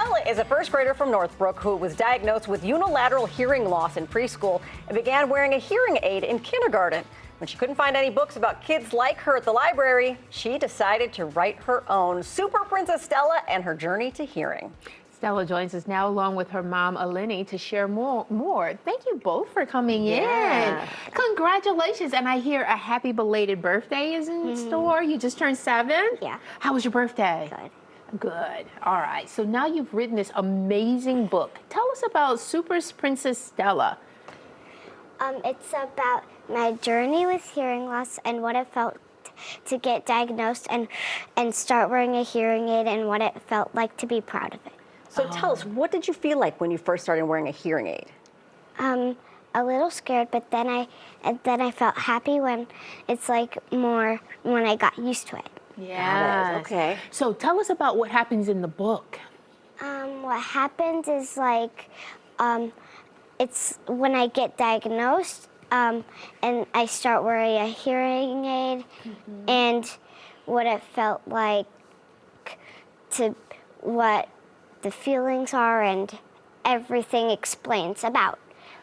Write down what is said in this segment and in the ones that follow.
Stella is a first grader from Northbrook who was diagnosed with unilateral hearing loss in preschool and began wearing a hearing aid in kindergarten. When she couldn't find any books about kids like her at the library, she decided to write her own, Super Princess Stella and Her Journey to Hearing. Stella joins us now along with her mom, Eleni, to share more. Thank you both for coming in. Congratulations. And I hear a happy belated birthday is in store. You just turned 7? Yeah. How was your birthday? Good. All right. So now you've written this amazing book. Tell us about Super Princess Stella. It's about my journey with hearing loss and what it felt to get diagnosed and start wearing a hearing aid and what it felt like to be proud of it. So tell us, what did you feel like when you first started wearing a hearing aid? A little scared, but then I felt happy when it's like when I got used to it. Yeah. Okay. So tell us about what happens in the book. What happens is like, it's when I get diagnosed and I start wearing a hearing aid and what it felt like to what the feelings are and everything explains about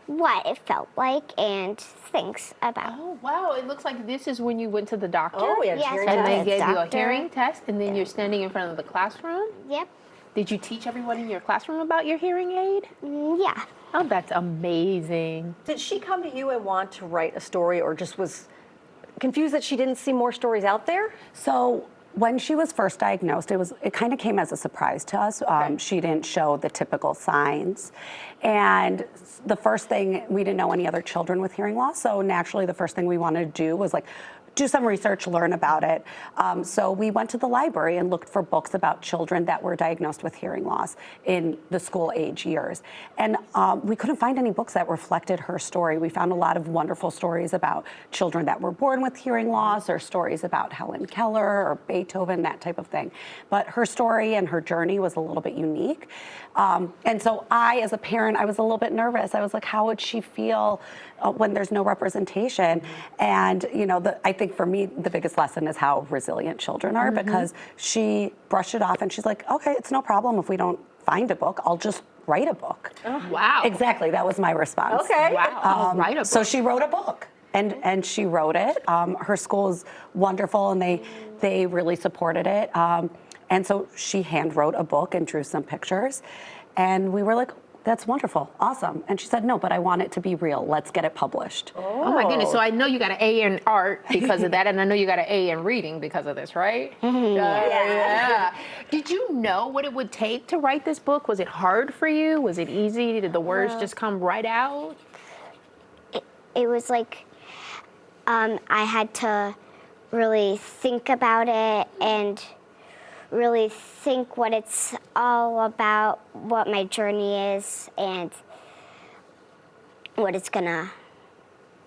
what it felt like and things about. Oh, wow. It looks like this is when you went to the doctor. Oh, yeah, Yes, hearing And test. they gave you a Doctor. hearing test, and then you're standing in front of the classroom. Yep. Did you teach everyone in your classroom about your hearing aid? Yeah. Oh, that's amazing. Did she come to you and want to write a story or just was confused that she didn't see more stories out there? So when she was first diagnosed, it kind of came as a surprise to us. She didn't show the typical signs. And the first thing, we didn't know any other children with hearing loss. So naturally, the first thing we wanted to do was like, do some research, learn about it. So we went to the library and looked for books about children that were diagnosed with hearing loss in the school age years. And we couldn't find any books that reflected her story. We found a lot of wonderful stories about children that were born with hearing loss or stories about Helen Keller or Beethoven, that type of thing. But her story and her journey was a little bit unique. And so I, as a parent, I was a little bit nervous. I was like, how would she feel when there's no representation? And, you know, I think for me, the biggest lesson is how resilient children are because she brushed it off and she's like, okay, it's no problem if we don't find a book, I'll just write a book. Wow. Exactly, that was my response. Okay. Wow. I'll write a book. So she wrote a book. And she wrote it. Her school is wonderful and they really supported it. And so she hand wrote a book and drew some pictures. And we were like, that's wonderful, awesome. And she said, no, but I want it to be real. Let's get it published. Oh my goodness. So I know you got an A in art because of that, and I know you got an A in reading because of this, right? Yeah. Did you know what it would take to write this book? Was it hard for you? Was it easy? Did the words just come right out? It was like I had to really think about it and really think what it's all about, what my journey is, and what it's gonna.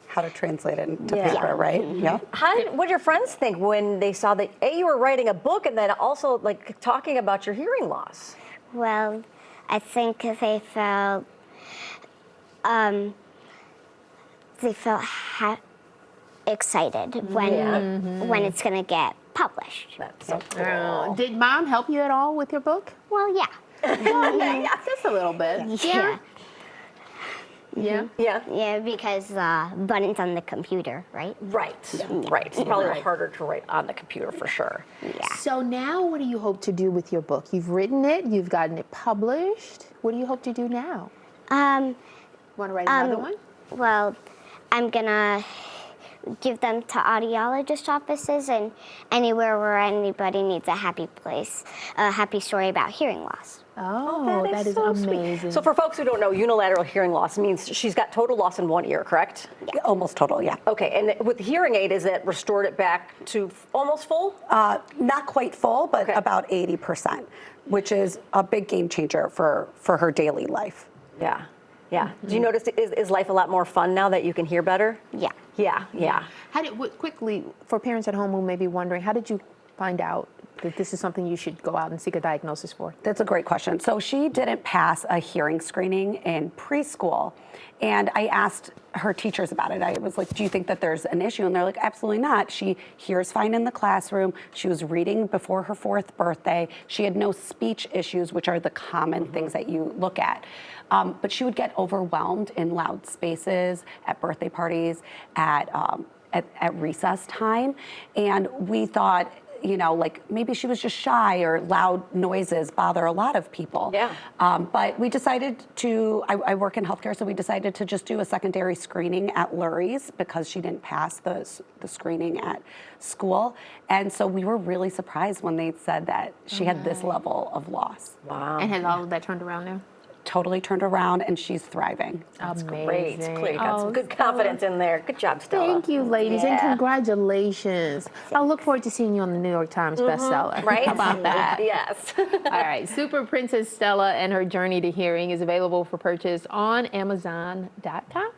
How to translate it into paper, right? Yep. What did your friends think when they saw that you were writing a book and then also like talking about your hearing loss? Well, I think they felt excited when it's gonna get published. That's so cool. Did mom help you at all with your book? Well, yeah. Yeah, just a little bit. Yeah. Yeah. Yeah. Yeah, because buttons on the computer, right? Right. Right. It's probably a little harder to write on the computer for sure. Yeah. So now what do you hope to do with your book? You've written it, you've gotten it published. What do you hope to do now? Want to write another one? Well, I'm gonna give them to audiologist offices and anywhere where anybody needs a happy place, a happy story about hearing loss. Oh, that is so sweet. amazing. So for folks who don't know, unilateral hearing loss means she's got total loss in one ear, correct? Almost total, yeah. Okay, and with the hearing aid, is it restored it back to almost full? Not quite full, but about 80%, which is a big game changer for her daily life. Yeah. Yeah. Do you notice, is life a lot more fun now that you can hear better? Yeah. Yeah, yeah. Quickly, for parents at home who may be wondering, how did you find out that this is something you should go out and seek a diagnosis for? That's a great question. So she didn't pass a hearing screening in preschool. And I asked her teachers about it. I was like, do you think that there's an issue? And they're like, absolutely not. She hears fine in the classroom. She was reading before her 4th birthday. She had no speech issues, which are the common things that you look at. But she would get overwhelmed in loud spaces, at birthday parties, at recess time. And we thought, like maybe she was just shy, or loud noises bother a lot of people. Yeah. But we decided to, I work in healthcare, so we decided to just do a secondary screening at Lurie's because she didn't pass the screening at school. And so we were really surprised when they said that she had this level of loss. Wow. And has all of that turned around now? Totally turned around, and she's thriving. That's Amazing. great. It's clear you got some good Stella. confidence in there. Good job, Stella. Thank you, ladies, and Yeah. congratulations. I'll look forward to seeing you on the New York Times bestseller. Right? How about that? Yes. All right, Super Princess Stella and her journey to hearing is available for purchase on Amazon.com.